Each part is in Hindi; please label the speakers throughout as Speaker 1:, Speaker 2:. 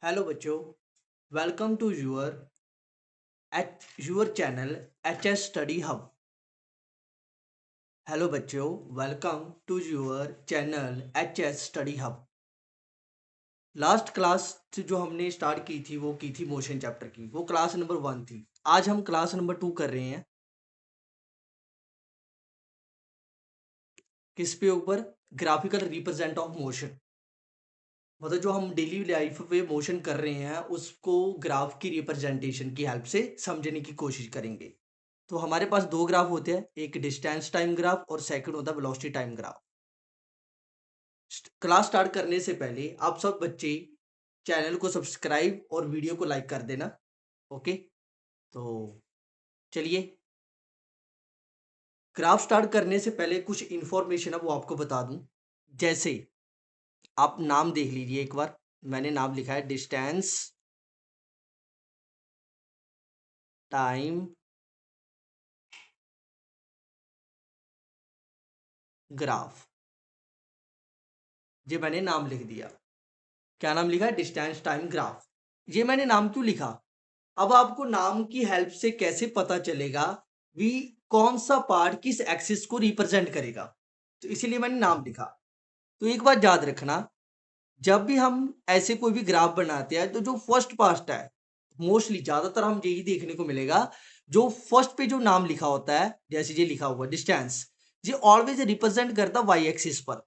Speaker 1: हेलो बच्चों, welcome to your channel H study hub. Hello बच्चों, welcome to your channel H study hub. Last class जो हमने स्टार्ट की थी वो की थी मोशन चैप्टर की, वो क्लास नंबर 1 थी। आज हम क्लास नंबर 2 कर रहे हैं। किस पे ऊपर? Graphical represent of motion. मतलब जो हम डेली लाइफ में मोशन कर रहे हैं उसको ग्राफ की रिप्रेजेंटेशन की हेल्प से समझने की कोशिश करेंगे। तो हमारे पास दो ग्राफ होते हैं, एक डिस्टेंस टाइम ग्राफ और सेकंड होता है velocity time graph. Class start करने से पहले आप सब बच्चे चैनल को सब्सक्राइब और वीडियो को लाइक कर देना। ओके, तो चलिए ग्राफ स्टार्ट करने से पहले कुछ इंफॉर्मेशन है वो आपको बता दूं। जैसे आप नाम देख लीजिए एक बार। मैंने नाम लिखा है डिस्टेंस टाइम ग्राफ। ये मैंने नाम लिख दिया। क्या नाम लिखा है? Distance time graph. ये मैंने नाम क्यों लिखा? अब आपको नाम की हेल्प से कैसे पता चलेगा भी कौन सा पार्ट किस एक्सिस को रिप्रेजेंट करेगा, तो इसीलिए मैंने नाम लिखा। तो एक बात याद रखना, जब भी हम ऐसे कोई भी ग्राफ बनाते हैं तो जो फर्स्ट पार्ट है, मोस्टली ज्यादातर हम यही देखने को मिलेगा, जो फर्स्ट पे जो नाम लिखा होता है जैसे ये लिखा हुआ डिस्टेंस, ये ऑलवेज रिप्रेजेंट करता वाई एक्सिस पर।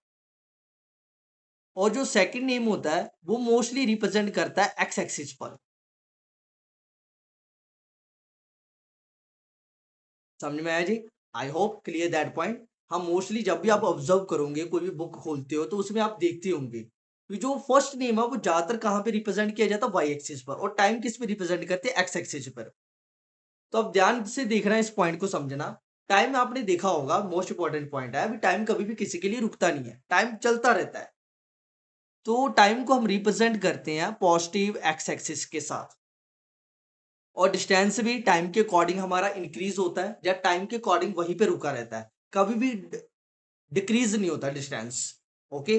Speaker 1: और जो सेकंड नेम होता है वो मोस्टली रिप्रेजेंट करता है एक्स एक्सिस पर। समझ में आया जी? I hope clear that point. हम मोस्टली जब भी आप ऑब्जर्व करोगे, कोई भी बुक खोलते हो तो उसमें आप देखते होंगे कि जो फर्स्ट नेम है वो ज्यादातर कहाँ पे रिप्रेजेंट किया जाता है? वाई एक्सिस पर। और टाइम किस पे रिप्रेजेंट करते हैं? एक्स एक्सिस पर। तो अब ध्यान से देखना, इस पॉइंट को समझना। टाइम आपने देखा होगा, मोस्ट इंपॉर्टेंट पॉइंट है, अभी टाइम कभी भी किसी के लिए रुकता नहीं है, टाइम चलता रहता है। तो टाइम को हम रिप्रेजेंट करते हैं पॉजिटिव एक्स एक्सिस के साथ। और डिस्टेंस भी टाइम के अकॉर्डिंग हमारा इंक्रीज होता है या टाइम के अकॉर्डिंग वहीं पे रुका रहता है, कभी भी डिक्रीज नहीं होता डिस्टेंस। ओके,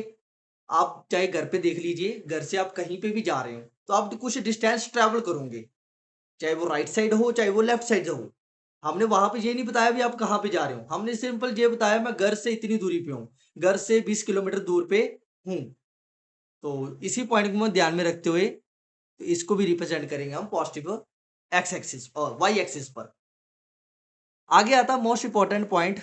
Speaker 1: आप चाहे घर पे देख लीजिए, घर से आप कहीं पे भी जा रहे हो तो आप कुछ डिस्टेंस ट्रेवल करोगे, चाहे वो राइट साइड हो चाहे वो लेफ्ट साइड हो। हमने वहां पे ये नहीं बताया भी आप कहाँ पे जा रहे हो, हमने सिंपल ये बताया मैं घर से इतनी दूरी पे हूँ, घर से 20 किलोमीटर दूर पे हूँ। तो इसी पॉइंट को ध्यान में रखते हुए तो इसको भी रिप्रेजेंट करेंगे हम पॉजिटिव एक्स एक्सिस और वाई एक्सिस पर। आगे आता मोस्ट इंपॉर्टेंट पॉइंट,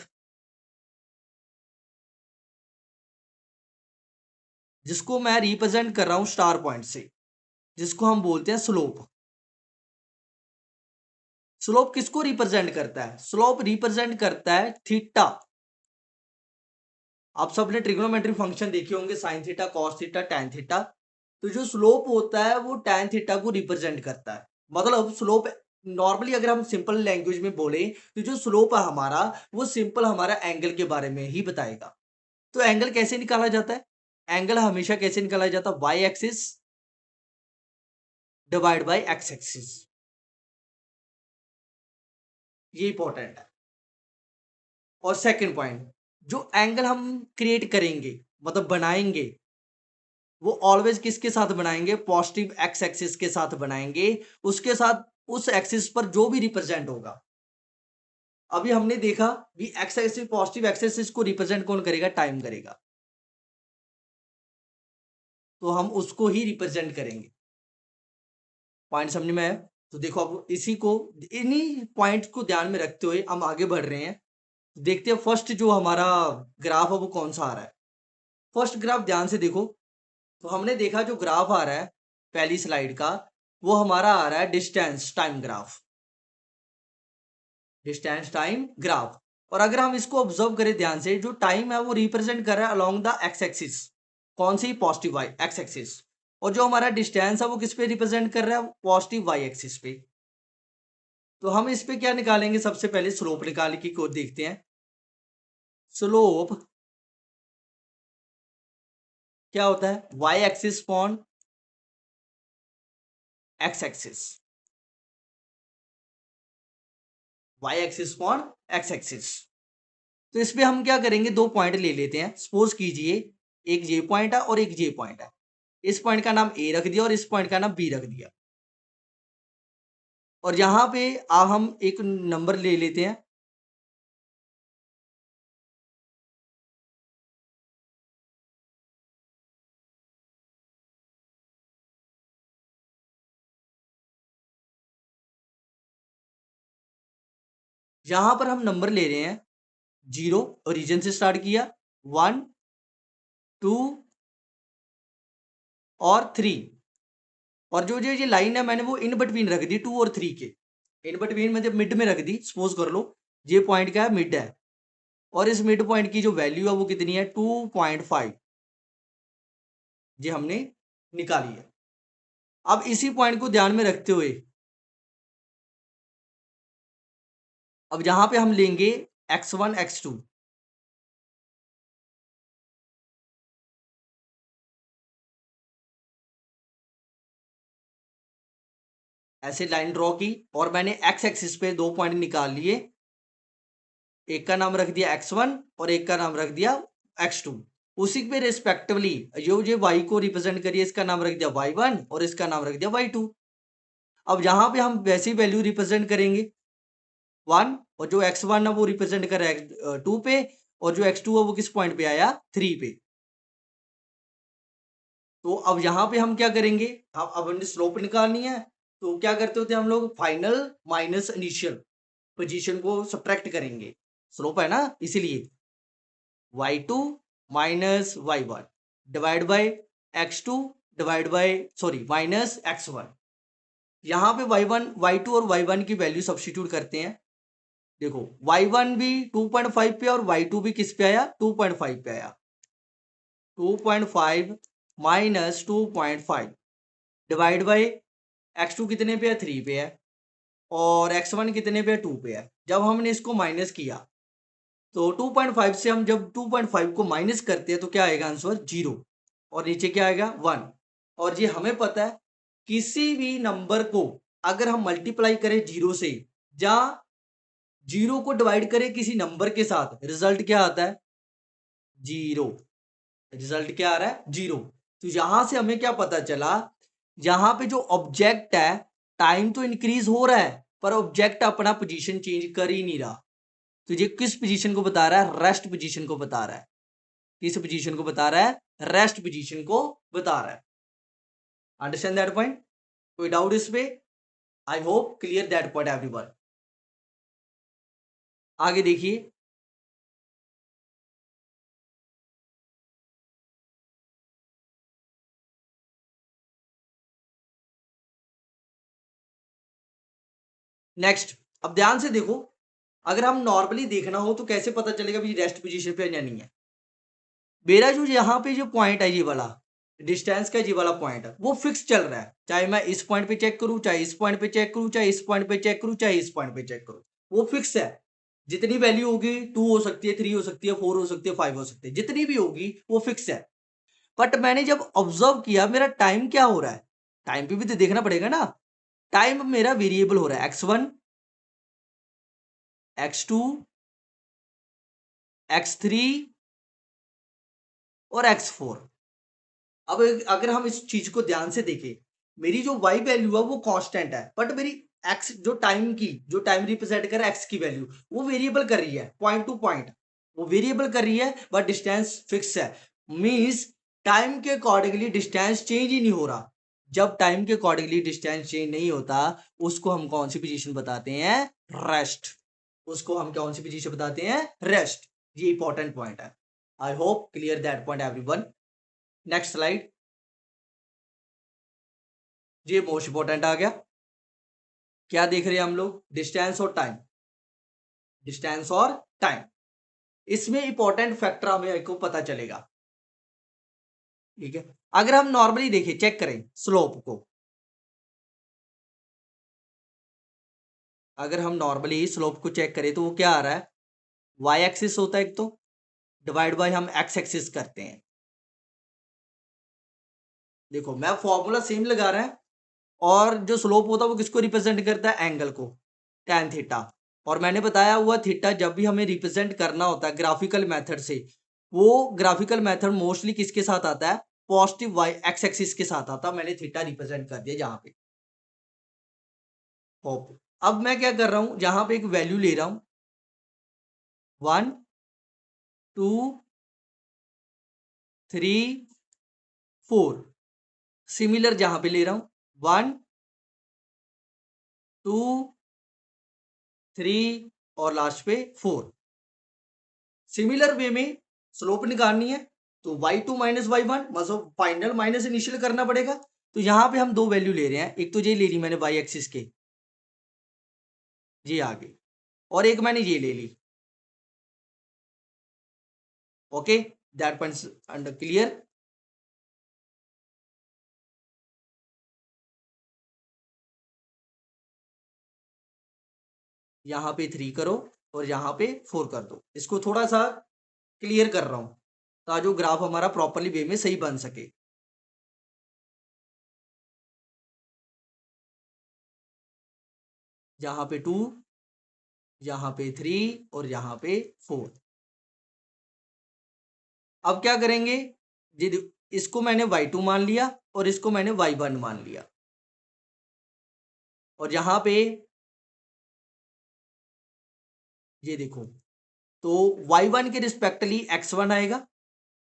Speaker 1: जिसको मैं रिप्रेजेंट कर रहा हूं स्टार पॉइंट से, जिसको हम बोलते हैं स्लोप। स्लोप किसको रिप्रेजेंट करता है? स्लोप रिप्रेजेंट करता है थीटा। आप सबने ट्रिग्नोमेट्री फंक्शन देखे होंगे, sine theta, cos theta, tan theta. तो जो स्लोप होता है वो टैन थीटा को रिप्रेजेंट करता है। मतलब स्लोप नॉर्मली अगर हम सिंपल लैंग्वेज में बोले तो जो स्लोप है हमारा, वो सिंपल हमारा एंगल के बारे में ही बताएगा। तो एंगल कैसे निकाला जाता है? एंगल हमेशा कैसे निकाला जाता है? Y axis divide by x axis. ये इंपॉर्टेंट है। और सेकंड पॉइंट, जो एंगल हम क्रिएट करेंगे मतलब बनाएंगे, वो ऑलवेज किसके साथ बनाएंगे? पॉजिटिव एक्स एक्सिस के साथ बनाएंगे। उसके साथ उस एक्सिस पर जो भी रिप्रेजेंट होगा, अभी हमने देखा भी x axis, positive x axis को रिप्रेजेंट कौन करेगा? टाइम करेगा। तो हम उसको ही रिप्रेजेंट करेंगे। पॉइंट समझ में आया? तो देखो अब इसी को, इन्हीं पॉइंट को ध्यान में रखते हुए हम आगे बढ़ रहे हैं। देखते हैं फर्स्ट जो हमारा ग्राफ है वो कौन सा आ रहा है। फर्स्ट ग्राफ ध्यान से देखो। तो हमने देखा जो ग्राफ आ रहा है पहली स्लाइड का, वो हमारा आ रहा है distance time graph. Distance time graph. और अगर हम इसको ऑब्जर्व करें ध्यान से, जो टाइम है वो रिप्रेजेंट कर रहा है अलोंग द एक्स एक्सिस। कौन सी? Positive y x axis. और जो हमारा डिस्टेंस है वो किस पे रिप्रेजेंट कर रहा है? पॉजिटिव वाई एक्सिस पे। तो हम इस पे क्या निकालेंगे? सबसे पहले स्लोप निकाल की को देखते हैं। स्लोप क्या होता है? Y axis upon x axis. Y axis upon x axis. तो इस पे हम क्या करेंगे? दो पॉइंट ले लेते हैं। सपोज कीजिए एक ये पॉइंट है और एक ये पॉइंट है। इस पॉइंट का नाम ए रख दिया और इस पॉइंट का नाम बी रख दिया। और यहाँ पे हम एक नंबर ले लेते हैं। यहाँ पर हम नंबर ले रहे हैं 0, ओरिजिन से स्टार्ट किया, 1, 2 और 3। और जो जो ये लाइन है मैंने वो इन बिटवीन रख दी 2 और 3 के। इन बिटवीन में जब मिड में रख दी, सपोज कर लो ये पॉइंट क्या है, मिड है। और इस मिड पॉइंट की जो वैल्यू है वो कितनी है, 2.5, ये हमने निकाली है। अब इसी पॉइंट को ध्यान में रखते हुए अब यहां पे हम लेंगे x1 x2। ऐसे लाइन ड्रॉ की और मैंने x एक्सिस पे 2 पॉइंट निकाल लिए। एक का नाम रख दिया x1 और एक का नाम रख दिया x2। उसी पे रिस्पेक्टिवली जो y को रिप्रेजेंट करिए, इसका नाम रख दिया y1 और इसका नाम रख दिया y2। अब यहाँ पे हम वैसी वैल्यू रिप्रेजेंट करेंगे 1, और जो x1 है वो रिप्रेजेंट कर रहा है 2 पे, और जो x2 है वो किस पॉइंट पे आया, 3 पे। तो अब यहाँ पे हम क्या करेंगे, अब हमने स्लोप निकालनी है। तो क्या करते होते हम लोग, फाइनल माइनस इनिशियल पोजीशन को सब्ट्रैक्ट करेंगे। स्लोप है ना, इसीलिए y2 minus y1 divide by x2 divide by minus x1। यहाँ पे y1 y2 और y1 की वैल्यू सब्स्टिट्यूट करते हैं। देखो y1 भी 2.5 पे और y2 भी किस पे आया, 2.5 पे आया। 2.5 माइनस 2.5 डिवाइड बाय x2 कितने पे है, 3 पे है, और x1 कितने पे है, 2 पे है। जब हमने इसको माइनस किया तो 2.5 से हम जब 2.5 को माइनस करते हैं तो क्या आएगा आंसर, 0, और नीचे क्या आएगा, 1। और ये हमें पता है किसी भी नंबर को अगर हम मल्टीप्लाई करें 0 से, या 0 को डिवाइड करें किसी नंबर के साथ, रिजल्ट क्या आता है, 0। रिजल्ट क्या आ रहा है, 0। तो यहां से हमें क्या पता चला, यहाँ पे जो ऑब्जेक्ट है, टाइम तो इंक्रीज हो रहा है पर ऑब्जेक्ट अपना पोजीशन चेंज कर ही नहीं रहा। तो ये किस पोजीशन को बता रहा है, रेस्ट पोजीशन को बता रहा है। किस पोजीशन को बता रहा है, रेस्ट पोजीशन को बता रहा है। अंडरस्टैंड दैट पॉइंट, कोई डाउट इस पे, आई hope clear that point everyone. आगे देखिए, नेक्स्ट। अब ध्यान से देखो, अगर हम नॉर्मली देखना हो तो कैसे पता चलेगा भी रेस्ट पोजीशन पे या नहीं है। मेरा जो यहाँ पे जो पॉइंट है, ये वाला डिस्टेंस का ये वाला पॉइंट है वो फिक्स चल रहा है, चाहे मैं इस पॉइंट पे चेक करूं, चाहे इस पॉइंट पे चेक करूं, चाहे इस पॉइंट पे चेक करूं, चाहे इस पॉइंट पे चेक करूं, वो फिक्स है। जितनी वैल्यू होगी, 2 हो सकती है, 3 हो सकती है, 4 हो सकती है, 5 हो सकती है, जितनी भी होगी वो फिक्स है। बट मैंने जब ऑब्जर्व किया मेरा टाइम क्या हो रहा है, टाइम पे भी तो देखना पड़ेगा ना। टाइम मेरा वेरिएबल हो रहा है, x1 x2 x3 और x4। अब अगर हम इस चीज को ध्यान से देखें, मेरी जो y वैल्यू है वो कांस्टेंट है, बट मेरी x जो टाइम की, जो टाइम रिप्रेजेंट कर रहा है x की वैल्यू, वो वेरिएबल कर रही है, पॉइंट टू पॉइंट वो वेरिएबल कर रही है, बट डिस्टेंस फिक्स है। मींस टाइम के अकॉर्डिंगली डिस्टेंस चेंज ही नहीं हो रहा। जब टाइम के अकॉर्डिंगली डिस्टेंस चेंज नहीं होता, उसको हम कौन सी पोजीशन बताते हैं, रेस्ट। उसको हम कौन सी पोजीशन बताते हैं, रेस्ट। ये इंपॉर्टेंट पॉइंट है। I hope clear that point everyone. Next slide. ये मोस्ट इंपॉर्टेंट आ गया। क्या देख रहे हैं हम लोग, डिस्टेंस और टाइम, डिस्टेंस और टाइम। इसमें इंपॉर्टेंट फैक्टर हमें को पता चलेगा, ठीक है। अगर हम नॉर्मली देखिए, चेक करें स्लोप को, अगर हम नॉर्मली स्लोप को चेक करें तो वो क्या आ रहा है, वाई एक्सिस होता है एक तो, डिवाइड बाय हम एक्स एक्सिस करते हैं। देखो मैं फॉर्मूला सेम लगा रहा है, और जो स्लोप होता है वो किसको रिप्रेजेंट करता है, एंगल को, tan थीटा। और मैंने बताया हुआ थीटा जब भी हमें रिप्रेजेंट करना होता है ग्राफिकल मेथड से, वो ग्राफिकल मेथड मोस्टली किसके साथ आता है, पॉजिटिव वाई एक्स एक्सिस के साथ आता, मैंने थीटा रिप्रेजेंट कर दिया जहां पे। होप अब मैं क्या कर रहा हूं, जहां पे एक वैल्यू ले रहा हूं 1 2 3 4, सिमिलर जहां पे ले रहा हूं 1 2 3 और लास्ट पे 4। सिमिलर वे में स्लोप निकालनी है तो y2 माइनस y1 मतलब फाइनल माइनस इनिशियल करना पड़ेगा। तो यहाँ पे हम दो वैल्यू ले रहे हैं, एक तो ये ले ली मैंने y एक्सिस के, ये आगे, और एक मैंने ये ले ली। Okay, that points under clear. यहाँ पे 3 करो और यहाँ पे 4 कर दो। इसको थोड़ा सा क्लियर कर रहा हूँ ताकि जो ग्राफ हमारा प्रॉपरली वे में सही बन सके। यहाँ पे 2, यहाँ पे 3 और यहाँ पे 4। अब क्या करेंगे, इसको मैंने y2 मान लिया और इसको मैंने y1 मान लिया, और यहाँ पे ये देखो, तो y1 के रिस्पेक्टली x1 आएगा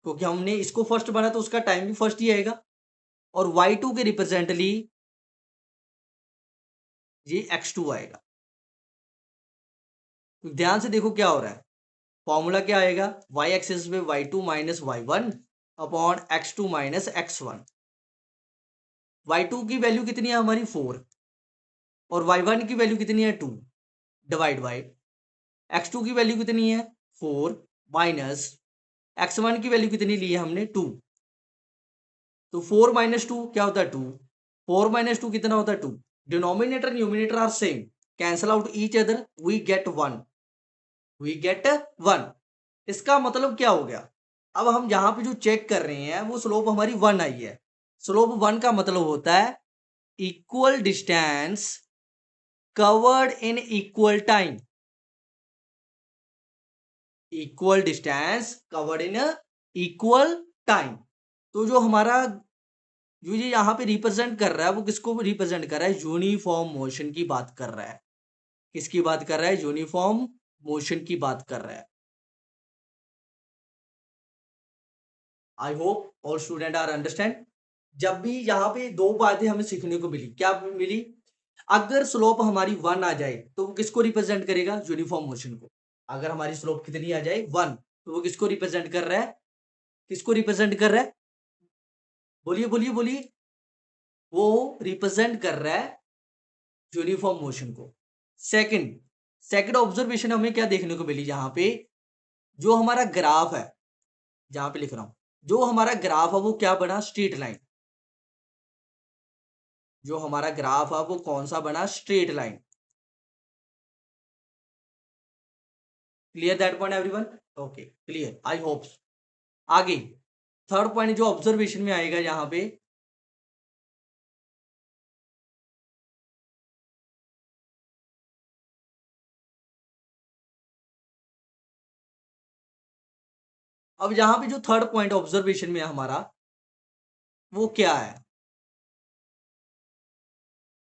Speaker 1: क्योंकि हमने इसको फर्स्ट बना तो उसका टाइम भी फर्स्ट ही आएगा, और y2 के रिप्रेजेंटली ये x2 आएगा। तो ध्यान से देखो क्या हो रहा है, फॉर्मूला क्या आएगा, y एक्सिस पे y2 minus y1 upon x2 minus x1। y2 की वैल्यू कितनी है हमारी 4 और y1 की वैल्यू कितनी है 2, डिवाइड बाय x2 की वैल्यू कितनी है 4 माइनस x1 की वैल्यू कितनी ली है हमने 2। तो 4 माइनस 2 क्या होता है 2, 4 माइनस 2 कितना होता है 2। Denominator numerator are same, cancel out each other, we get 1, we get 1। इसका मतलब क्या हो गया, अब हम यहाँ पे जो चेक कर रहे हैं वो स्लोप हमारी 1 आई है। स्लोप 1 का मतलब होता है equal distance covered in equal time, equal distance covered in equal time. तो जो हमारा जो ये यहाँ पे रिप्रेजेंट कर रहा है वो किसको रिप्रेजेंट कर रहा है, यूनिफॉर्म मोशन की बात कर रहा है। किसकी बात कर रहा है, यूनिफॉर्म मोशन की बात कर रहा है। I hope all student are understand. जब भी यहाँ पे दो बातें हमें सीखने को मिली, क्या मिली, अगर स्लोप हमारी 1 आ जाए तो वो किसको रिप्रेजेंट करेगा, यूनिफॉर्म मोशन को। अगर हमारी स्लोप कितनी आ जाए 1 तो वो किसको रिप्रेजेंट कर रहा है, किसको रिप्रेजेंट कर रहा है, बोलिए बोलिए बोलिए, वो रिप्रेजेंट कर रहा है यूनिफॉर्म मोशन को। सेकंड सेकंड ऑब्जर्वेशन हमें क्या देखने को मिली, यहाँ पे जो हमारा ग्राफ है, जहां पे लिख रहा हूं, जो हमारा ग्राफ है वो क्या बना, स्ट्रेट लाइन। जो हमारा ग्राफ है वो कौन सा बना, straight line. Clear that point everyone, okay clear, I hope. आगे थर्ड पॉइंट जो ऑब्जर्वेशन में आएगा यहाँ पे, अब यहाँ पे जो थर्ड पॉइंट ऑब्जर्वेशन में है हमारा वो क्या है,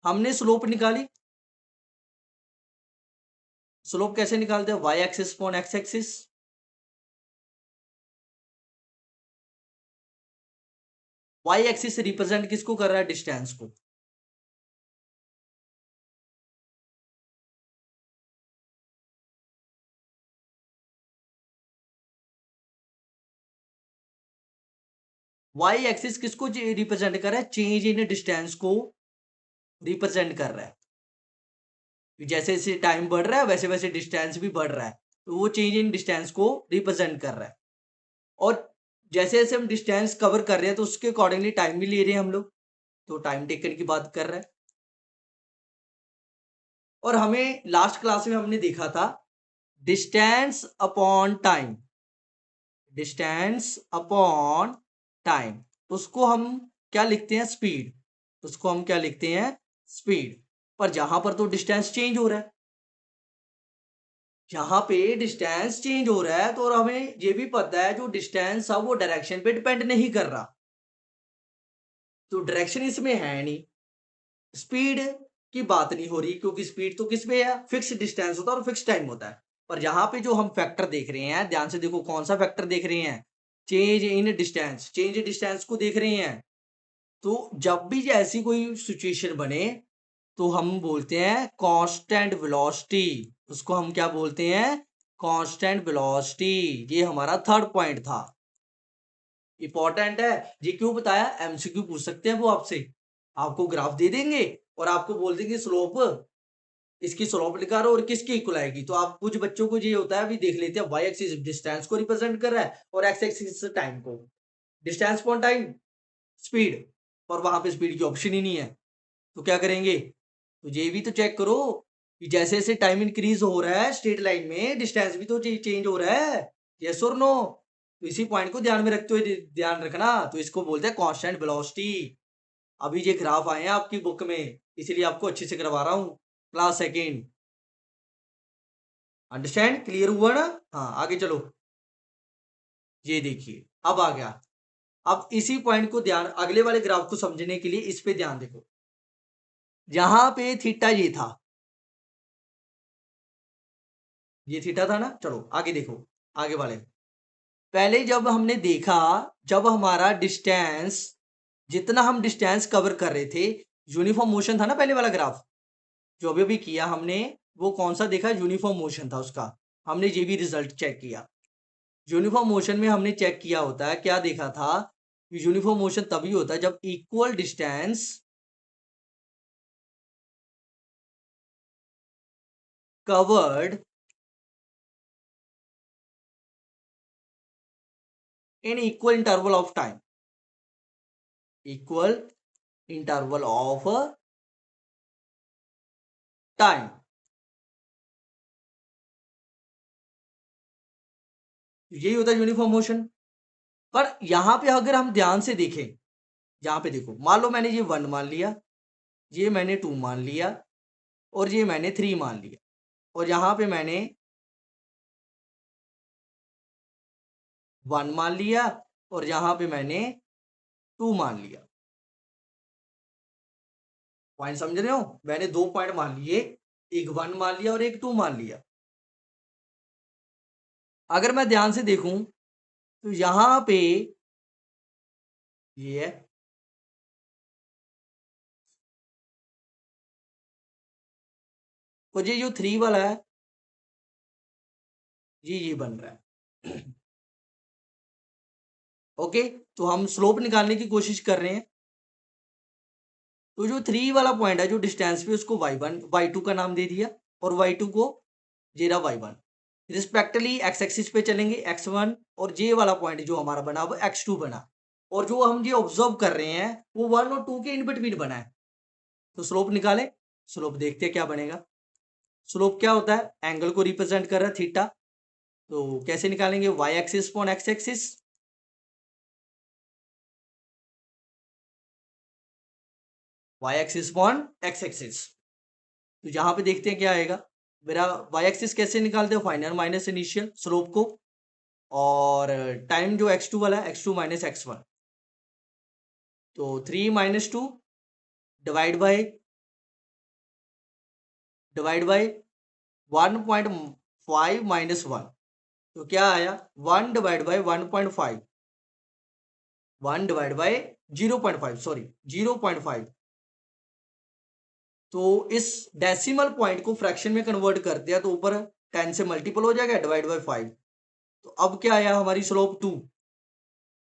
Speaker 1: हमने स्लोप निकाली। स्लोप कैसे निकालते हैं, y axis upon x axis. Y axis represent किसको कर रहा है, डिस्टेंस को। वाई एक्सिस किसको रिप्रेजेंट कर रहा है, चेंज इन डिस्टेंस को रिप्रेजेंट कर रहा है। जैसे जैसे टाइम बढ़ रहा है वैसे वैसे डिस्टेंस भी बढ़ रहा है, तो वो चेंज इन डिस्टेंस को रिप्रेजेंट कर रहा है। और जैसे जैसे हम डिस्टेंस कवर कर रहे हैं तो उसके अकॉर्डिंगली टाइम भी ले रहे हैं हम लोग, तो टाइम टेकन की बात कर रहा है। और हमें लास्ट क्लास में हमने देखा था distance upon time, distance upon time, उसको हम क्या लिखते हैं, स्पीड। उसको हम क्या लिखते हैं, स्पीड। पर जहां पर तो डिस्टेंस चेंज हो रहा है, यहाँ पे डिस्टेंस चेंज हो रहा है, तो और हमें ये भी पता है जो डिस्टेंस है वो डायरेक्शन पे डिपेंड नहीं कर रहा। तो डायरेक्शन इसमें है नहीं, स्पीड की बात नहीं हो रही, क्योंकि स्पीड तो किस पे है, फिक्स डिस्टेंस होता है और फिक्स टाइम होता है। पर यहाँ पे जो हम फैक्टर देख रहे हैं, ध्यान से देखो कौन सा फैक्टर देख रहे हैं, change in distance, change distance को देख रहे हैं। तो जब भी ऐसी कोई सिचुएशन बने तो हम बोलते हैं कांस्टेंट वेलोसिटी, उसको हम क्या बोलते हैं, कांस्टेंट वेलोसिटी। ये हमारा थर्ड पॉइंट था, इंपॉर्टेंट है। ये क्यों बताया, एमसीक्यू पूछ सकते हैं वो आपसे, आपको ग्राफ दे देंगे और आपको बोल देंगे स्लोप, इसकी स्लोप निकालो और किसकी इक्वल आएगी। तो आप कुछ बच्चों को ये होता है, अभी देख लेते हैं, वाई एक्सिस डिस्टेंस को रिप्रेजेंट कर रहा है और एक्स एक्सिस टाइम को, डिस्टेंस अपॉन टाइम स्पीड, और वहां पे स्पीड की ऑप्शन ही नहीं है। तो क्या करेंगे, तो ये भी तो चेक करो कि जैसे जैसे टाइम इंक्रीज हो रहा है स्ट्रेट लाइन में, डिस्टेंस भी तो चेंज हो रहा है, यस और नो। तो इसी पॉइंट को ध्यान में रखते हुए ध्यान रखना, तो इसको बोलते हैं कांस्टेंट वेलोसिटी। अभी ये ग्राफ आए हैं आपकी बुक में, इसलिए आपको अच्छे से करवा रहा हूँ, क्लास सेकेंड। अंडरस्टैंड, क्लियर हुआ ना। हाँ आगे चलो, ये देखिए अब आ गया। अब इसी पॉइंट को ध्यान, अगले वाले ग्राफ को समझने के लिए इस पे ध्यान देखो, जहां पे थीटा ये थीटा था ना। चलो आगे देखो, आगे वाले, पहले जब हमने देखा, जब हमारा डिस्टेंस, जितना हम डिस्टेंस कवर कर रहे थे, यूनिफॉर्म मोशन था ना पहले वाला ग्राफ, जो अभी अभी किया हमने, वो कौन सा देखा, यूनिफॉर्म मोशन था उसका। हमने ये भी रिजल्ट चेक किया, यूनिफॉर्म मोशन में हमने चेक किया होता है, क्या देखा था, यूनिफॉर्म मोशन तभी होता है जब equal distance covered in equal interval of time, equal interval of time, यही होता है यूनिफॉर्म मोशन। पर यहां पे अगर हम ध्यान से देखें, यहाँ पे देखो, मान लो मैंने ये 1 मान लिया, ये मैंने 2 मान लिया, और ये मैंने 3 मान लिया, और यहाँ पे मैंने 1 मान लिया, और यहाँ पे मैंने 2 मान लिया। पॉइंट समझ रहे हो, मैंने 2 पॉइंट मान लिए, एक 1 मान लिया और एक 2 मान लिया। अगर मैं ध्यान से देखूं तो यहाँ पे ये है, और ये जो 3 वाला है, ये बन रहा है। ओके, तो हम स्लोप निकालने की कोशिश कर रहे हैं। तो जो 3 वाला पॉइंट है, जो डिस्टेंस पे, उसको y1 y2 का नाम दे दिया, और y2 को जेरा y1, रिस्पेक्टली एक्स एक्सिस पे चलेंगे x1, और जे वाला पॉइंट जो हमारा बना वो x2 बना, और जो हम ये ऑब्जर्व कर रहे हैं वो 1 और 2 के इन बिटवीन बना है। तो स्लोप निकाले, स्लोप देखते हैं क्या बनेगा। स्लोप क्या होता है, एंगल को रिप्रेजेंट कर रहा है थीटा। तो कैसे निकालेंगे, y axis upon x axis, y axis upon x axis. तो यहाँ पे देखते हैं क्या आएगा मेरा, वाई एक्सिस कैसे निकालते हैं, फाइनल माइनस इनिशियल स्लोप को, और टाइम जो x2 वाला है, x2 माइनस x1, तो 3 माइनस 2 डिवाइड बाय 1.5 माइनस 1, तो क्या आया, 1 divide by 1.5, 1 divide by 0.5, sorry 0.5। तो इस डेसिमल पॉइंट को फ्रैक्शन में कन्वर्ट करते हैं तो ऊपर 10 से मल्टीपल हो जाएगा, डिवाइड बाय 5। तो अब क्या आया, हमारी स्लोप 2।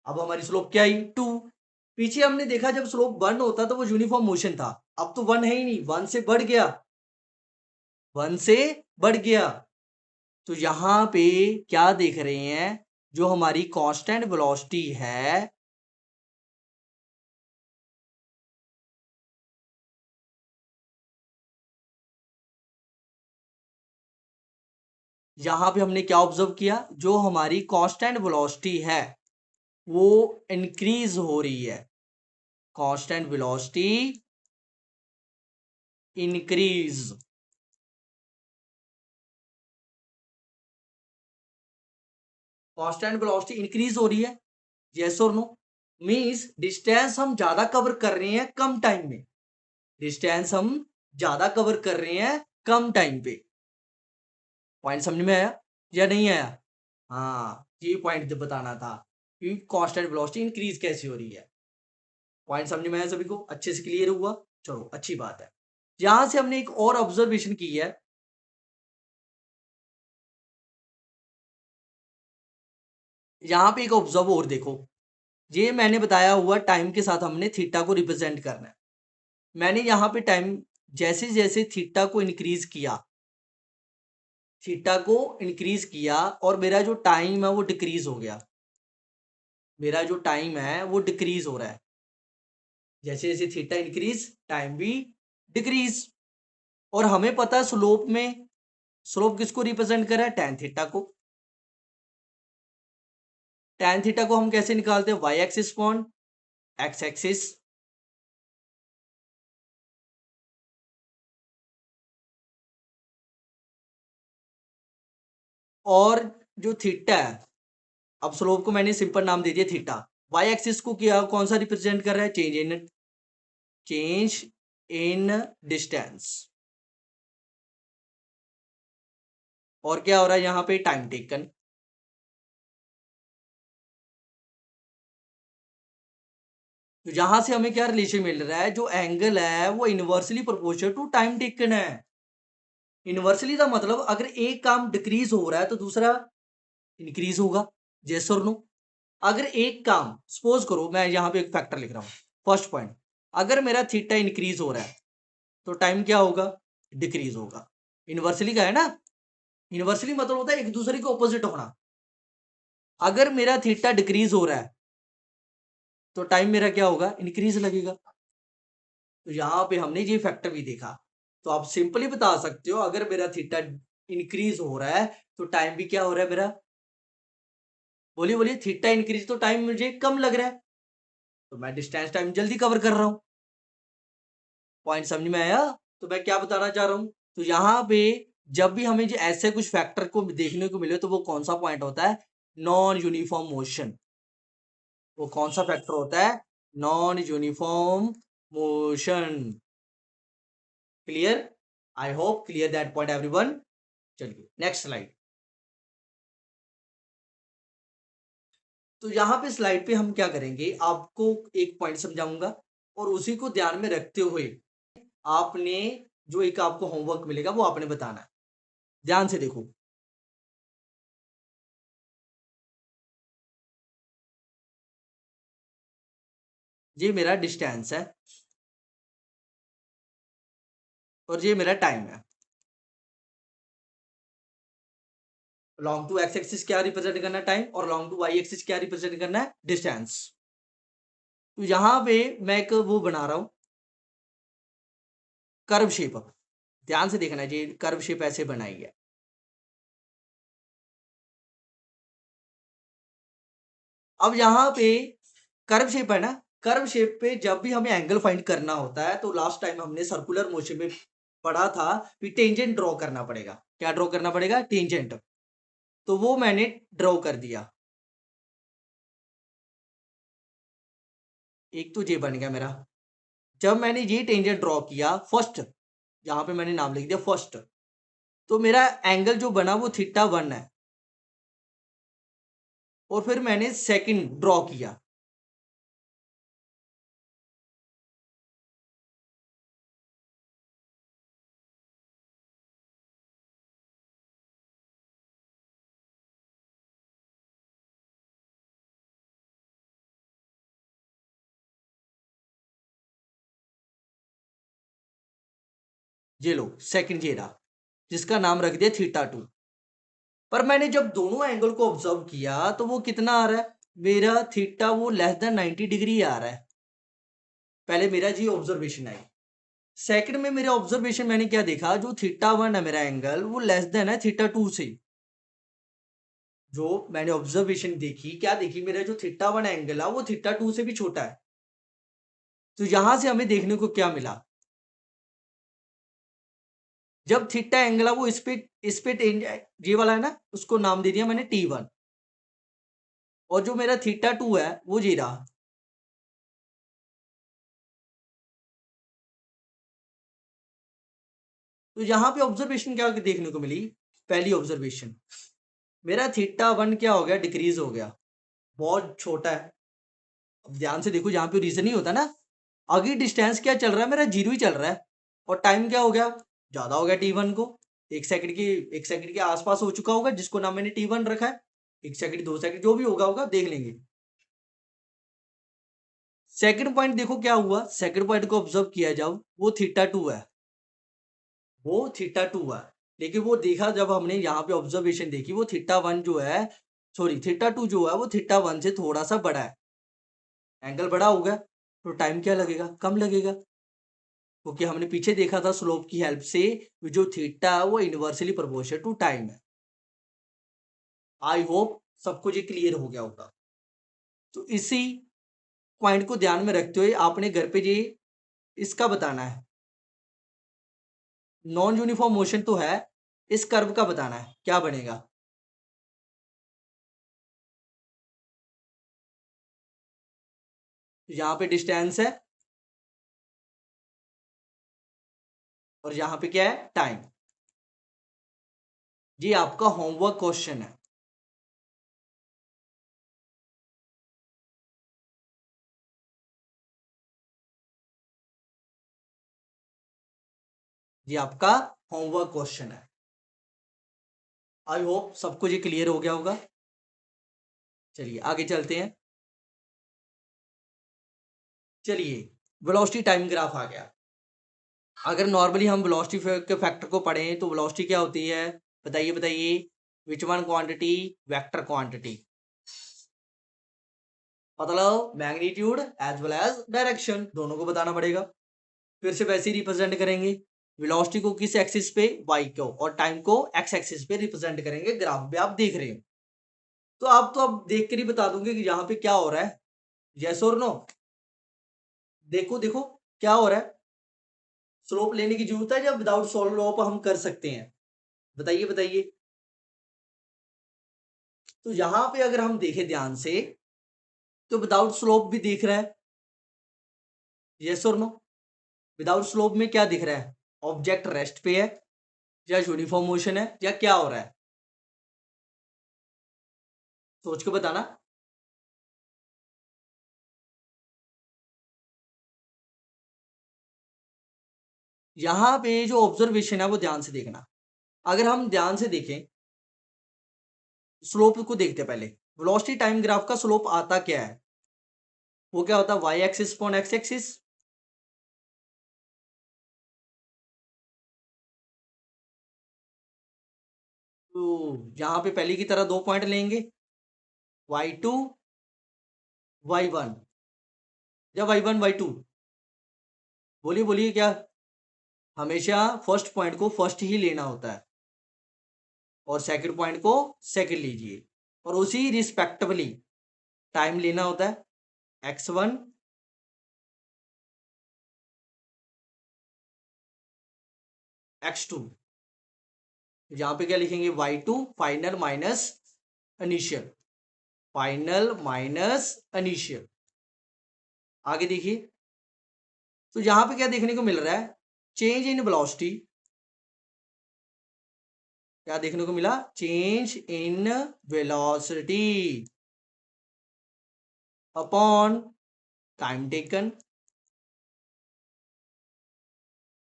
Speaker 1: अब हमारी स्लोप क्या आई, 2। पीछे हमने देखा जब स्लोप 1 होता तो वो यूनिफॉर्म मोशन था, अब तो 1 है ही नहीं, 1 से बढ़ गया, 1 से बढ़ गया। तो यहाँ पे क्या देख रहे हैं, जो हमारी कांस्टेंट वेलोसिटी है, यहाँ पे हमने क्या ऑब्जर्व किया, जो हमारी कांस्टेंट वेलोसिटी है वो इंक्रीज हो रही है, constant velocity increase, constant velocity increase हो रही है, यस और नो। मीन्स डिस्टेंस हम ज्यादा कवर कर रहे हैं कम टाइम में, डिस्टेंस हम ज्यादा कवर कर रहे हैं कम टाइम पे। पॉइंट समझ में आया या नहीं आया? हाँ, ये पॉइंट बताना था कि कांस्टेंट वेलोसिटी इंक्रीज कैसे हो रही है। पॉइंट समझ में आया सभी को? अच्छे से क्लियर हुआ? चलो अच्छी बात है। यहां से हमने एक और ऑब्जर्वेशन की है। यहां पे एक ऑब्जर्व और देखो, ये मैंने बताया हुआ टाइम के साथ हमने थीटा को रिप्रेजेंट करना है। मैंने यहाँ पे टाइम जैसे जैसे थीटा को इंक्रीज किया, थीटा को इंक्रीज किया और मेरा जो टाइम है वो डिक्रीज हो गया, मेरा जो टाइम है वो डिक्रीज हो रहा है। जैसे जैसे थीटा इंक्रीज टाइम भी डिक्रीज। और हमें पता है स्लोप में, स्लोप किसको रिप्रेजेंट कर रहा है? tan थीटा को। tan थीटा को हम कैसे निकालते हैं? y axis upon x axis. और जो थीटा है, अब स्लोप को मैंने सिंपल नाम दे दिया थीटा। y एक्सिस को क्या कौन सा रिप्रेजेंट कर रहा है? Change in distance. और क्या हो रहा है यहाँ पे? Time taken. तो यहां से हमें क्या रिलेशन मिल रहा है? जो एंगल है वो inversely proportional to time taken है। इनवर्सली का मतलब अगर एक काम डिक्रीज हो रहा है तो दूसरा इंक्रीज होगा। यस और नो? अगर एक काम, सपोज करो मैं यहाँ पे एक फैक्टर लिख रहा हूँ, फर्स्ट पॉइंट, अगर मेरा थीटा इंक्रीज हो रहा है तो टाइम क्या होगा? डिक्रीज होगा। इनवर्सली का है ना, इनवर्सली मतलब होता है एक दूसरे के ऑपोजिट होना। अगर मेरा थीटा डिक्रीज हो रहा है तो टाइम मेरा क्या होगा? इंक्रीज लगेगा। तो यहाँ पे हमने ये फैक्टर भी देखा। तो आप सिंपली बता सकते हो अगर मेरा थीटा इंक्रीज हो रहा है तो टाइम भी क्या हो रहा है मेरा? बोलिए बोलिए, थीटा इंक्रीज तो टाइम मुझे कम लग रहा है, तो मैं डिस्टेंस टाइम जल्दी कवर कर रहा हूं। पॉइंट समझ में आया? तो मैं क्या बताना चाह रहा हूं, तो यहाँ पे जब भी हमें जो ऐसे कुछ फैक्टर को देखने को मिले तो वो कौन सा पॉइंट होता है? Non uniform motion. वो कौन सा फैक्टर होता है? Non uniform motion. Clear? I hope clear that point everyone. चलिए नेक्स्ट स्लाइड। तो यहाँ पे स्लाइड पे हम क्या करेंगे, आपको एक पॉइंट समझाऊंगा और उसी को ध्यान में रखते हुए आपने जो एक आपको होमवर्क मिलेगा वो आपने बताना है। ध्यान से देखो। ये मेरा डिस्टेंस है और ये मेरा टाइम है। लॉन्ग टू एक्स एक्सिस क्या रिप्रेजेंट करना है? टाइम। और लॉन्ग टू वाई एक्सिस क्या रिप्रेजेंट करना है? डिस्टेंस। तो यहाँ पे मैं एक वो बना रहा हूं, कर्व शेप। ध्यान से देखना, ये कर्व शेप ऐसे बनाई है। अब यहाँ पे कर्व शेप है ना, कर्व शेप पे जब भी हमें एंगल फाइंड करना होता है तो लास्ट टाइम हमने सर्कुलर मोशन में पढ़ा था कि टेंजेंट ड्रॉ करना पड़ेगा। क्या ड्रॉ करना पड़ेगा? टेंजेंट। तो वो मैंने ड्रॉ कर दिया। एक तो ये बन गया मेरा। जब मैंने ये टेंजेंट ड्रॉ किया फर्स्ट, यहाँ पे मैंने नाम लिख दिया फर्स्ट, तो मेरा एंगल जो बना वो थीटा 1 है। और फिर मैंने सेकंड ड्रॉ किया। ये लो सेकंड ये रहा, जिसका नाम रख दिया थीटा 2। पर मैंने जब दोनों एंगल को ऑब्जर्व किया तो वो कितना आ रहा है? मेरा थीटा वो लेस देन 90 डिग्री आ रहा है। पहले मेरा जी ऑब्जर्वेशन आई। सेकंड में मेरा ऑब्जर्वेशन मैंने क्या देखा, जो थीटा 1 है मेरा एंगल वो लेस देन है थीटा 2 से। जो मैंने ऑब्जर्वेशन देखी, क्या देखी, मेरा जो थीटा 1 एंगल है वो थीटा 2 से भी छोटा है। तो यहां से हमें देखने को क्या मिला, जब थीटा एंगल है वो इस पे ये वाला है ना, उसको नाम दे दिया मैंने T1। और जो मेरा थीटा 2 है वो ये रहा, तो यहाँ पे ऑब्जर्वेशन क्या देखने को मिली, पहली ऑब्जर्वेशन, मेरा थीटा 1 क्या हो गया, डिक्रीज हो गया, बहुत छोटा है। अब ध्यान से देखो, यहाँ पे रीजन ही होता ना, आगे डिस्टेंस क्या चल रहा है, मेरा 0 ही चल रहा है, और टाइम क्या हो गया, ज्यादा हो गया t1 को, 1 सेकंड के आसपास हो चुका होगा, जिसको नाम मैंने t1 रखा है। 1 सेकंड 2 सेकंड जो भी होगा देख लेंगे। सेकंड पॉइंट देखो क्या हुआ, सेकंड पॉइंट को ऑब्जर्व किया जाओ, वो थीटा 2 है, वो थीटा 2 है। लेकिन वो देखा जब हमने यहाँ पे ऑब्जर्वेशन देखी, वो थीटा 1 जो है, सॉरी थीटा 2 जो है वो थीटा 1 से थोड़ा सा बड़ा है, एंगल बड़ा होगा, तो टाइम क्या लगेगा, कम लगेगा, क्योंकि हमने पीछे देखा था स्लोप की हेल्प से जो थीटा है वो इनवर्सली प्रोपोर्शनल टू टाइम है। आई होप सबको ये क्लियर हो गया होगा। तो इसी पॉइंट को ध्यान में रखते हुए आपने घर पे ये इसका बताना है, नॉन यूनिफॉर्म मोशन तो है, इस कर्व का बताना है क्या बनेगा। यहाँ पे डिस्टेंस है और यहाँ पे क्या है, टाइम। ये आपका होमवर्क क्वेश्चन है। ये आपका होमवर्क क्वेश्चन है। आई होप सबको ये क्लियर हो गया होगा। चलिए आगे चलते हैं। चलिए, वेलोसिटी टाइम ग्राफ आ गया। अगर नॉर्मली हम वेलोसिटी के फैक्टर को पढ़ें तो वेलोसिटी क्या होती है, बताइए बताइए, which one quantity, vector quantity, मतलब magnitude as well as direction, दोनों को बताना पड़ेगा। फिर से वैसे ही रिप्रेजेंट करेंगे, वेलोसिटी को किस एक्सिस पे, वाई को, और टाइम को एक्स एक्सिस पे रिप्रेजेंट करेंगे, ग्राफ पे आप देख रहे हो। तो आप तो अब देख कर ही बता दोगे कि यहाँ पे क्या हो रहा है, यस और नो। देखो देखो क्या हो रहा है, स्लोप लेने की जरूरत है या विदाउट स्लोप हम कर सकते हैं, बताइए बताइए। तो यहां पे अगर हम देखें ध्यान से तो विदाउट स्लोप भी दिख रहा है, यस और नो। विदाउट स्लोप में क्या दिख रहा है, ऑब्जेक्ट रेस्ट पे है या यूनिफॉर्म मोशन है या क्या हो रहा है, सोच के बताना। यहां पे जो ऑब्जर्वेशन है वो ध्यान से देखना। अगर हम ध्यान से देखें, स्लोप को देखते पहले, वेलोसिटी टाइम ग्राफ का स्लोप आता क्या है, वो क्या होता है, y axis upon x axis. तो यहां पे पहले की तरह 2 पॉइंट लेंगे, y2 y1 या y1 y2, बोलिए बोलिए क्या, हमेशा फर्स्ट पॉइंट को फर्स्ट ही लेना होता है और सेकंड पॉइंट को सेकंड लीजिए, और उसी रिस्पेक्टिवली टाइम लेना होता है, x1 x2, यहाँ पे क्या लिखेंगे, y2 final minus initial, final minus initial. आगे देखिए, तो यहां पे क्या देखने को मिल रहा है, चेंज इन वेलोसिटी, क्या देखने को मिला, change in velocity upon time taken,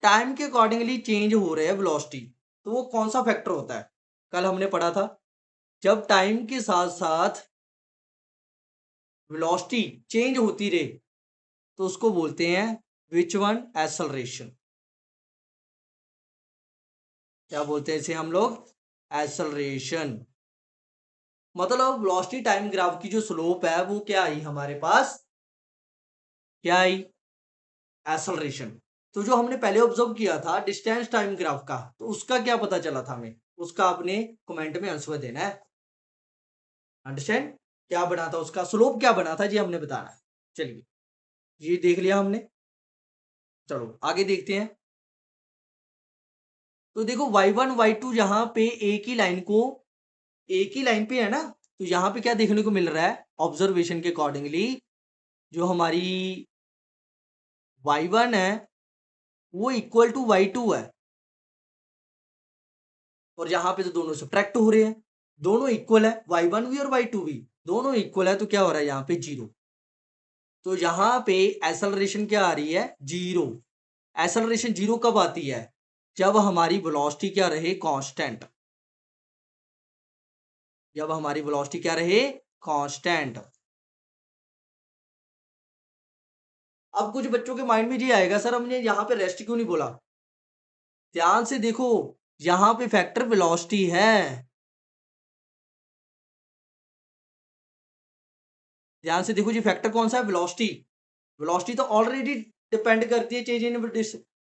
Speaker 1: time के अकॉर्डिंगली चेंज हो रहे हैं वेलोसिटी। तो वो कौन सा फैक्टर होता है, कल हमने पढ़ा था, जब टाइम के साथ साथ वेलोसिटी चेंज होती रहे तो उसको बोलते हैं विच वन, एक्सेलरेशन। क्या बोलते हैं इसे हम लोग, एक्सेलरेशन। मतलब वेलोसिटी टाइम ग्राफ की जो स्लोप है वो क्या आई हमारे पास, क्या आई, एक्सेलरेशन। तो जो हमने पहले ऑब्जर्व किया था डिस्टेंस टाइम ग्राफ का, तो उसका क्या पता चला था हमें, उसका आपने कमेंट में आंसर देना है। अंडरस्टैंड, क्या बना था उसका स्लोप, क्या बना था जी हमने बताना है। चलिए ये देख लिया हमने, चलो आगे देखते हैं। तो देखो y1 y2 यहाँ पे एक ही लाइन पे है ना, तो यहाँ पे क्या देखने को मिल रहा है, ऑब्जर्वेशन के अकॉर्डिंगली जो हमारी y1 है वो इक्वल टू y2 है, और यहाँ पे तो दोनों सब्ट्रैक्ट हो रहे हैं, दोनों इक्वल है, y1 भी और y2 भी दोनों इक्वल है, तो क्या हो रहा है यहाँ पे 0। तो यहाँ पे एक्सेलरेशन क्या आ रही है, 0। एक्सेलरेशन 0 कब आती है, जब हमारी वेलोसिटी क्या रहे, कांस्टेंट। जब हमारी वेलोसिटी क्या रहे, कांस्टेंट। अब कुछ बच्चों के माइंड में ये आएगा, सर हमने यहाँ पे रेस्ट क्यों नहीं बोला। ध्यान से देखो, यहाँ पे फैक्टर वेलोसिटी है। ध्यान से देखो जी, फैक्टर कौन सा है, वेलोसिटी। वेलोसिटी तो ऑलरेडी डिपेंड करती है चेंज इन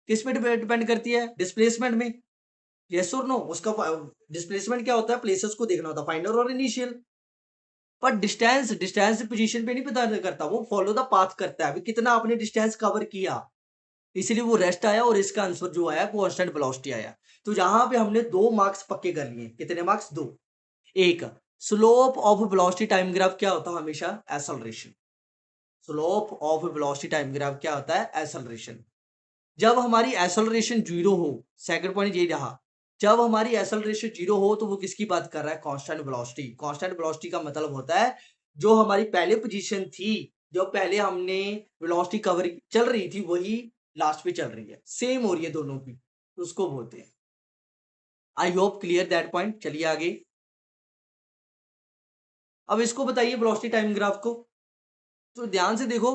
Speaker 1: किस पे डिपेंड करती है, डिस्प्लेसमेंट में। यस और नो, उसका डिस्प्लेसमेंट क्या होता है, प्लेसेस को देखना होता है, फाइनल और इनिशियल। पर डिस्टेंस डिस्टेंस पोजीशन पे नहीं पता करता, वो फॉलो द पाथ करता है, अभी कितना आपने डिस्टेंस कवर किया, इसीलिए वो रेस्ट आया और इसका आंसर जो आया कांस्टेंट वेलोसिटी आया। तो यहां पे हमने 2 मार्क्स पक्के कर लिए। कितने मार्क्स, 2। एक, slope of velocity time graph क्या होता है, हमेशा acceleration. Slope of velocity time graph क्या होता है, एक्सेलरेशन। जब हमारी एक्सेलरेशन 0 हो, सेकंड पॉइंट ये रहा, जब हमारी एक्सेलरेशन 0 हो तो वो किसकी बात कर रहा है, कांस्टेंट वेलोसिटी। कांस्टेंट वेलोसिटी का मतलब होता है जो हमारी पहले पोजीशन थी, जो पहले हमने वेलोसिटी कवर चल रही थी, वही लास्ट पे चल रही है, सेम हो रही है दोनों की, तो उसको बोलते हैं। आई होप क्लियर दैट पॉइंट। चलिए आगे। अब इसको बताइए वेलोसिटी टाइम ग्राफ को, तो ध्यान से देखो,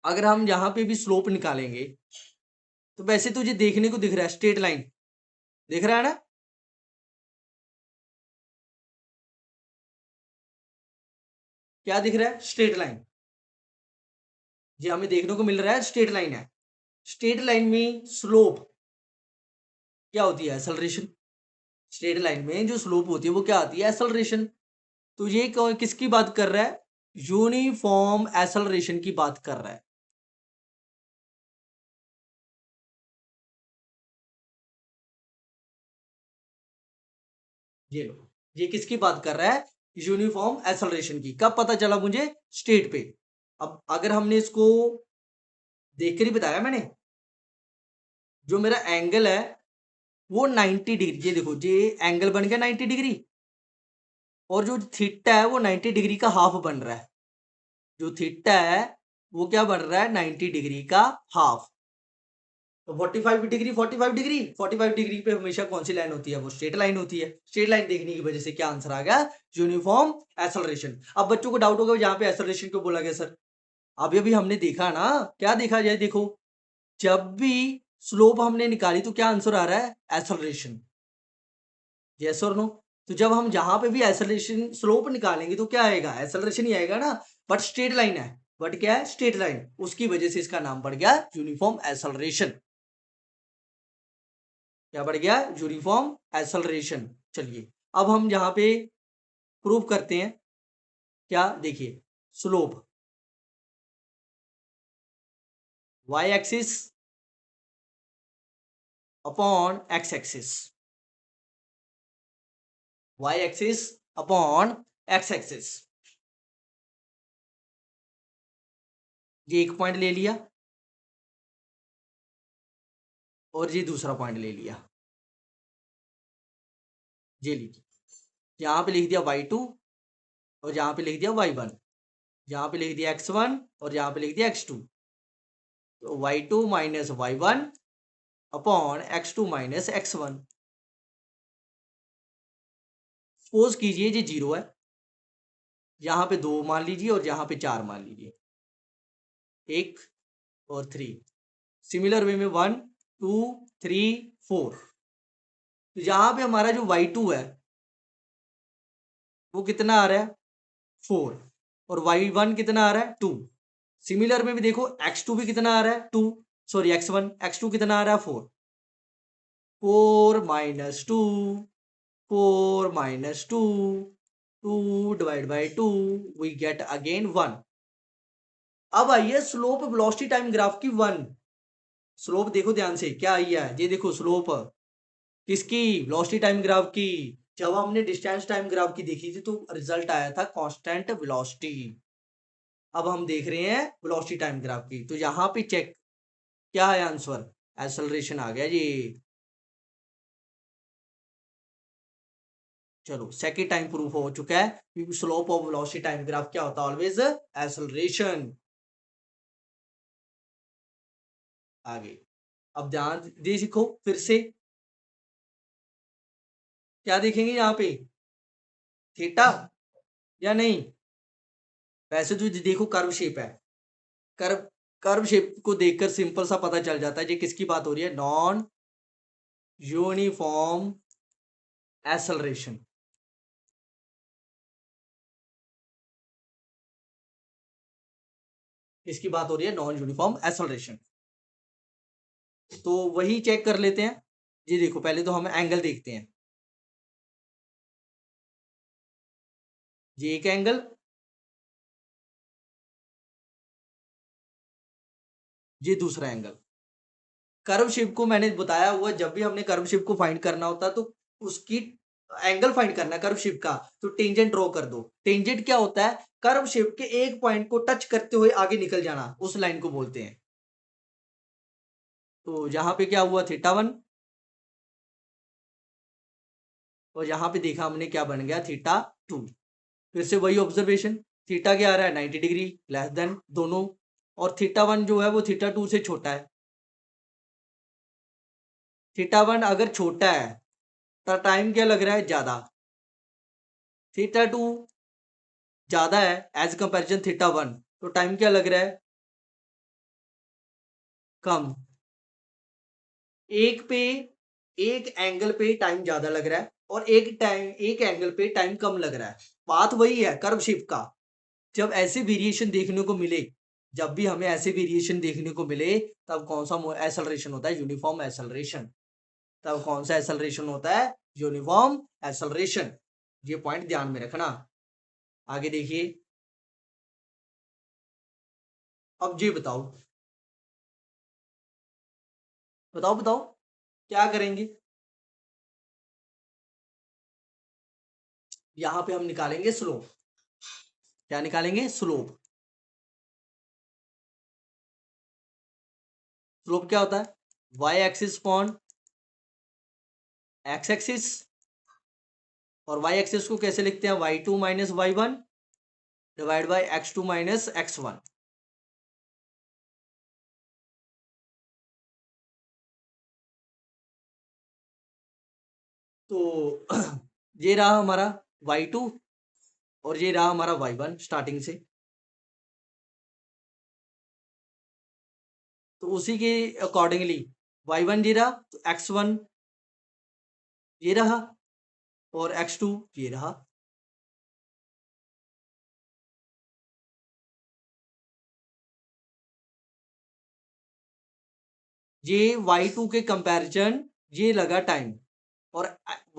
Speaker 1: अगर हम यहाँ पे भी स्लोप निकालेंगे तो वैसे तो ये देखने को दिख रहा है स्ट्रेट लाइन, दिख रहा है ना। क्या दिख रहा है, स्ट्रेट लाइन। ये हमें देखने को मिल रहा है स्ट्रेट लाइन है। स्ट्रेट लाइन में स्लोप क्या होती है, एक्सेलरेशन। स्ट्रेट लाइन में जो स्लोप होती है वो क्या आती है, एक्सेलरेशन। तो ये किसकी बात कर रहा है, यूनिफॉर्म एक्सेलरेशन की बात कर रहा है। ये लो, ये किसकी बात कर रहा है, यूनिफॉर्म एक्सेलरेशन की। कब पता चला मुझे, स्ट्रेट पे। अब अगर हमने इसको देख कर ही बताया मैंने, जो मेरा एंगल है वो 90 डिग्री, ये देखो ये एंगल बन गया 90 डिग्री, और जो थीटा है वो 90 डिग्री का हाफ बन रहा है। जो थीटा है वो क्या बन रहा है, 90 डिग्री का हाफ। तो 45 डिग्री 45 डिग्री 45 डिग्री पे हमेशा कौन सी लाइन होती है, वो स्ट्रेट लाइन होती है। स्ट्रेट लाइन देखने की वजह से क्या आंसर आ गया, यूनिफॉर्म एक्सेलरेशन। अब बच्चों को डाउट होगा यहाँ पे एक्सेलरेशन क्यों बोला गया सर। अभी अभी हमने देखा ना, क्या देखा जाए, देखो जब भी स्लोप हमने निकाली तो क्या आंसर आ रहा है, एक्सेलरेशन। यस और नो। तो जब हम जहां पे भी एक्सेलरेशन स्लोप निकालेंगे तो क्या आएगा, एक्सेलरेशन ही आएगा ना। बट स्ट्रेट लाइन है, बट क्या है, स्ट्रेट लाइन, उसकी वजह से इसका नाम पड़ गया यूनिफॉर्म एक्सेलरेशन। क्या बढ़ गया, यूनिफॉर्म एक्सेलरेशन। चलिए अब हम यहाँ पे प्रूव करते हैं। क्या, देखिए, slope y axis upon x axis, y axis upon x axis, ये एक पॉइंट ले लिया और ये दूसरा पॉइंट ले लिया। ये लीजिए, यहाँ पे लिख दिया y2 और यहाँ पे लिख दिया y1, यहाँ पे लिख दिया x1 और यहाँ पे लिख दिया x2। तो y2 minus y1 upon x2 minus x1। Suppose कीजिए ये 0 है, यहाँ पे 2 मान लीजिए और यहाँ पे 4 मान लीजिए, 1 और 3। सिमिलर वे में 1 2 3 4। तो यहाँ पे हमारा जो y2 है वो कितना आ रहा है, 4, और y1 कितना आ रहा है, 2। सिमिलर में भी देखो x2 भी कितना आ रहा है, 2, सॉरी x2 कितना आ रहा है, 4। 4 minus 2, 4 minus 2, 2 divide by 2, we get again 1। अब आइए स्लोप वेलोसिटी टाइम ग्राफ की 1। स्लोप देखो ध्यान से, क्या आई है, ये देखो स्लोप किसकी, वेलोसिटी टाइम ग्राफ की। जब हमने डिस्टेंस टाइम ग्राफ की देखी थी तो रिजल्ट आया था कांस्टेंट वेलोसिटी। अब हम देख रहे हैं वेलोसिटी टाइम ग्राफ की, तो यहाँ पे चेक क्या है आंसर, एक्सेलरेशन आ गया जी। चलो सेकेंड टाइम प्रूफ हो चुका है, slope of velocity time graph क्या होता है, ऑलवेज एक्सेलरेशन। आगे अब ध्यान दे सीखो फिर से, क्या देखेंगे यहाँ पे, थीटा या नहीं। वैसे तो देखो कर्व शेप है, कर्व कर्व शेप को देखकर सिंपल सा पता चल जाता है ये किसकी बात हो रही है, नॉन यूनिफॉर्म एक्सेलरेशन। इसकी बात हो रही है नॉन यूनिफॉर्म एक्सेलरेशन। तो वही चेक कर लेते हैं। ये देखो पहले तो हम एंगल देखते हैं, ये एक एंगल, ये दूसरा एंगल। कर्व शेप को मैंने बताया हुआ, जब भी हमने कर्व शेप को फाइंड करना होता तो उसकी एंगल फाइंड करना है कर्व शेप का, तो टेंजेंट ड्रॉ कर दो। टेंजेंट क्या होता है, कर्व शेप के एक पॉइंट को टच करते हुए आगे निकल जाना, उस लाइन को बोलते हैं। तो यहाँ पे क्या हुआ, थीटा 1, और यहाँ पे देखा हमने क्या बन गया, थीटा 2। फिर से वही ऑब्जर्वेशन, थीटा क्या आ रहा है, 90 डिग्री लेस देन दोनों, और थीटा 1 जो है वो थीटा 2 से छोटा है। थीटा 1 अगर छोटा है तो टाइम क्या लग रहा है, ज्यादा। थीटा 2 ज्यादा है एज कंपेरिजन थीटा 1, तो टाइम क्या लग रहा है, कम। एक पे एक एंगल पे टाइम ज्यादा लग रहा है, और एक एंगल पे टाइम कम लग रहा है। बात वही है कर्व शेप का। जब ऐसे वेरिएशन देखने को मिले, जब भी हमें ऐसे वेरिएशन देखने को मिले, तब कौन सा एक्सेलरेशन होता है, यूनिफॉर्म एक्सेलरेशन। तब कौन सा एक्सेलरेशन होता है, यूनिफॉर्म एक्सेलरेशन। ये पॉइंट ध्यान में रखना। आगे देखिए, अब ये बताओ बताओ बताओ क्या करेंगे। यहां पे हम निकालेंगे स्लोप। क्या निकालेंगे, स्लोप। स्लोप क्या होता है, y axis upon x axis, और वाई एक्सिस को कैसे लिखते हैं, y2 minus y1 divide by x2 minus x1। तो ये रहा हमारा y2, और ये रहा हमारा y1 स्टार्टिंग से। तो उसी के अकॉर्डिंगली y1 ये रहा, तो x1 ये रहा, और x2 ये रहा। ये y2 के कंपैरिजन ये लगा टाइम, और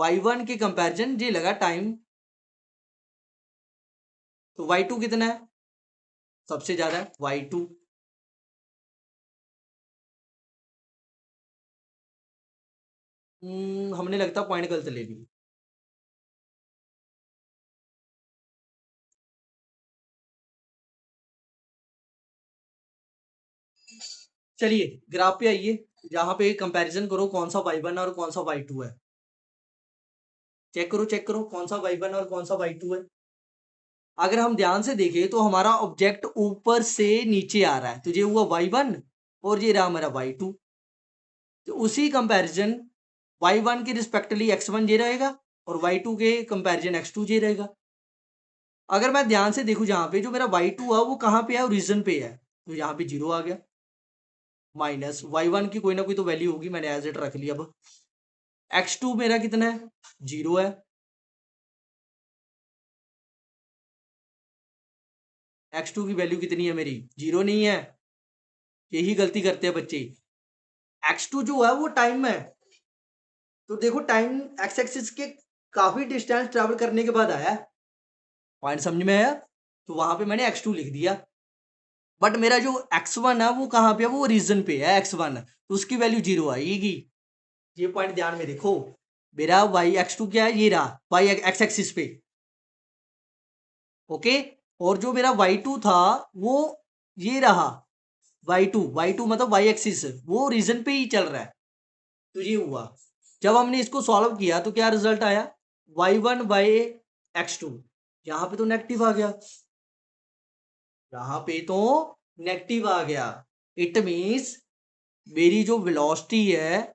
Speaker 1: y1 के कंपैरिजन ये लगा टाइम। तो y2 कितना है, सबसे ज्यादा है y2। हमने लगता पॉइंट गलत ले ली। चलिए ग्राफ पे आइए, जहां पे कंपैरिजन करो कौन सा y1 और कौन सा y2 है। चेक करो कौन सा y1 और कौन सा y2 है। अगर हम ध्यान से देखें तो हमारा ऑब्जेक्ट ऊपर से नीचे आ रहा है, तो ये हुआ y1, और ये रहा हमारा y2। तो उसी कंपैरिजन y1 के रिस्पेक्टली x1 ये रहेगा, और y2 के कंपैरिजन x2 ये रहेगा। अगर मैं ध्यान से देखूं, जहां पे जो मेरा y2 है वो कहाँ पे है, ओरिजिन पे है, तो यहाँ पे 0 आ गया। माइनस y1 की कोई ना कोई तो वैल्यू होगी, मैंने एज इट रख लिया। अब x2 मेरा कितना है, 0 है। x2 की वैल्यू कितनी है मेरी, 0 नहीं है। यही गलती करते हैं बच्चे। x2 जो है वो टाइम है, तो देखो टाइम एक्स एक्सिस के काफी डिस्टेंस ट्रेवल करने के बाद आया है। पॉइंट समझ में आया, तो वहां पे मैंने x2 लिख दिया। बट मेरा जो x1 है वो कहाँ पे है, वो रीजन पे है x1, तो उसकी वैल्यू 0 आएगी। ये पॉइंट ध्यान में देखो। मेरा y x2 क्या है, ये रहा y एक्स एक्सिस पे, ओके। और जो मेरा y2 था वो ये रहा y2 मतलब y एक्सिस, वो रीजन पे ही चल रहा है। तो ये हुआ, जब हमने इसको सॉल्व किया तो क्या रिजल्ट आया, y1 बाई x2, यहाँ पे तो नेगेटिव आ गया, यहाँ पे तो नेगेटिव आ गया। इट मीन्स मेरी जो वेलोसिटी है,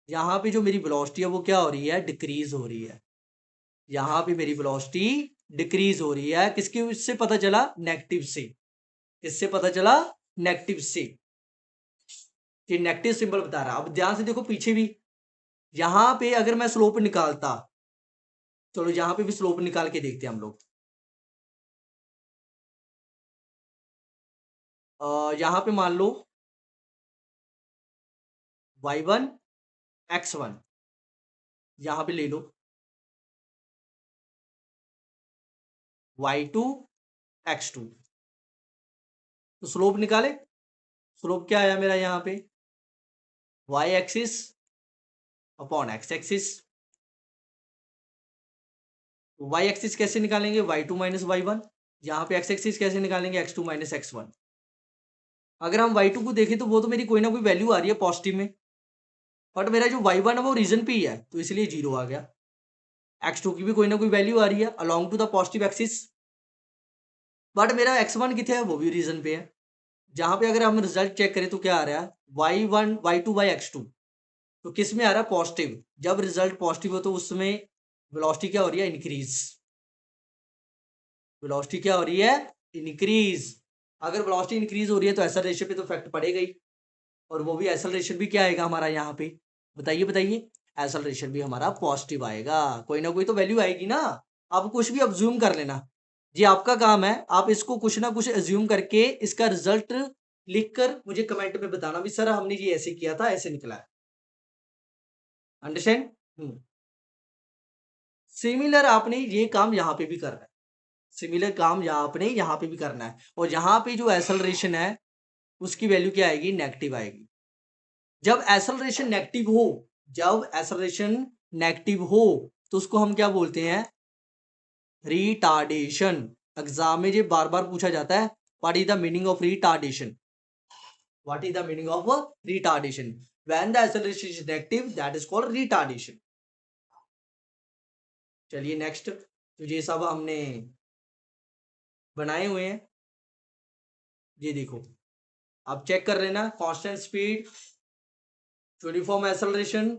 Speaker 1: यहाँ पे जो मेरी वेलोसिटी है वो क्या हो रही है, डिक्रीज हो रही है। यहाँ पे मेरी वेलोसिटी डिक्रीज हो रही है, किसके इससे पता चला, नेगेटिव से। किससे पता चला, नेगेटिव से। ये नेगेटिव सिंबल बता रहा है। अब ध्यान से देखो पीछे भी, यहाँ पे अगर मैं स्लोप निकालता, चलो यहाँ पे भी स्लोप निकाल के देखते हैं हम लोग। यहाँ पे मान लो y1 x1, यहाँ पे ले लो y2 x2, तो स्लोप निकाले। स्लोप क्या आया मेरा यहाँ पे, y axis upon x axis. y axis कैसे निकालेंगे, y2 माइनस y1। यहाँ पे x एक्सिस कैसे निकालेंगे, x2 माइनस x1। अगर हम y2 को देखें तो वो तो मेरी कोई ना कोई वैल्यू आ रही है पॉजिटिव में, बट मेरा जो y1 है वो रीजन पे ही है, तो इसलिए 0 आ गया। x2 की भी कोई ना कोई वैल्यू आ रही है along to the positive axis, but मेरा x1 कितने है, वो भी रीजन पे है। जहां पे अगर हम रिजल्ट चेक करें तो क्या आ रहा है, y1 y2 बाई x2, तो किस में आ रहा है, पॉजिटिव। जब रिजल्ट पॉजिटिव हो तो उसमें वेलोसिटी क्या हो रही है, इंक्रीज। वेलोसिटी क्या हो रही है, इंक्रीज। अगर वेलोसिटी इंक्रीज हो रही है तो एक्सेलरेशन पे तो इफेक्ट पड़ेगा ही, और वो भी एक्सेलरेशन भी क्या आएगा हमारा यहाँ पे, बताइए बताइए। एक्सेलरेशन भी हमारा पॉजिटिव आएगा, कोई ना कोई तो वैल्यू आएगी ना। आप कुछ भी अज्यूम कर लेना, ये आपका काम है। आप इसको कुछ ना कुछ अज्यूम करके इसका रिजल्ट लिखकर मुझे कमेंट में बताना भी सर हमने ये ऐसे किया था, ऐसे निकला है। अंडरस्टैंड। सिमिलर आपने ये काम यहाँ पे भी करना है, सिमिलर काम यहाँ आपने यहाँ पे भी करना है, और यहाँ पे जो एक्सेलरेशन है उसकी वैल्यू क्या आएगी, नेगेटिव आएगी। जब एक्सेलरेशन नेगेटिव हो, जब एक्सेलरेशन नेगेटिव हो तो उसको हम क्या बोलते हैं, रिटार्डेशन। एग्जाम में ये बार बार पूछा जाता है, what is the meaning of retardation, what is the meaning of retardation. When the acceleration is negative that is called retardation. चलिए नेक्स्ट, तो ये सब हमने बनाए हुए हैं, ये देखो आप चेक कर लेना। Constant speed, uniform acceleration.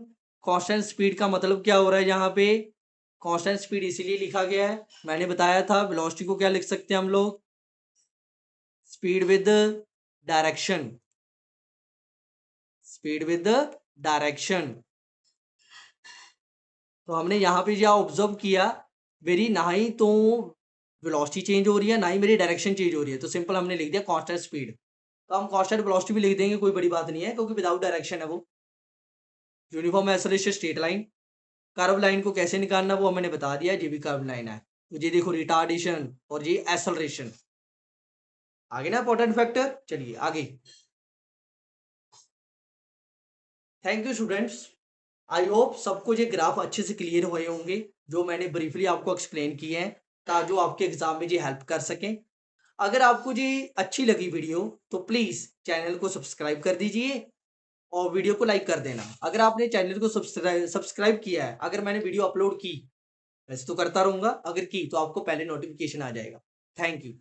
Speaker 1: Constant speed का मतलब क्या हो रहा है, यहाँ पे कांस्टेंट स्पीड इसीलिए लिखा गया है, मैंने बताया था वेलोसिटी को क्या लिख सकते हैं हम लोग, speed with direction, speed with direction. तो हमने यहाँ पे जो ऑब्जर्व किया, मेरी ना ही तो वेलोसिटी चेंज हो रही है, ना ही मेरी डायरेक्शन चेंज हो रही है, तो सिंपल हमने लिख दिया कांस्टेंट स्पीड। तो हम कांस्टेंट वेलोसिटी भी लिख देंगे, कोई बड़ी बात नहीं है, क्योंकि विदाउट डायरेक्शन है वो। Uniform acceleration straight line, curve line को कैसे निकालना वो मैंने बता दिया, ये भी कर्व लाइन है। तो ये देखो रिटार्डेशन और ये एक्सेलरेशन, आगे ना इंपॉर्टेंट फैक्टर। चलिए आगे। Thank you students, I hope सबको ये ग्राफ अच्छे से क्लियर हुए होंगे, जो मैंने ब्रीफली आपको एक्सप्लेन किए हैं, ताकि जो आपके एग्जाम में ये हेल्प कर सकें। अगर आपको ये अच्छी लगी वीडियो तो प्लीज चैनल को सब्सक्राइब कर दीजिए और वीडियो को लाइक कर देना। अगर आपने चैनल को सब्सक्राइब किया है, अगर मैंने वीडियो अपलोड की, वैसे तो करता रहूंगा, अगर की तो आपको पहले नोटिफिकेशन आ जाएगा। Thank you.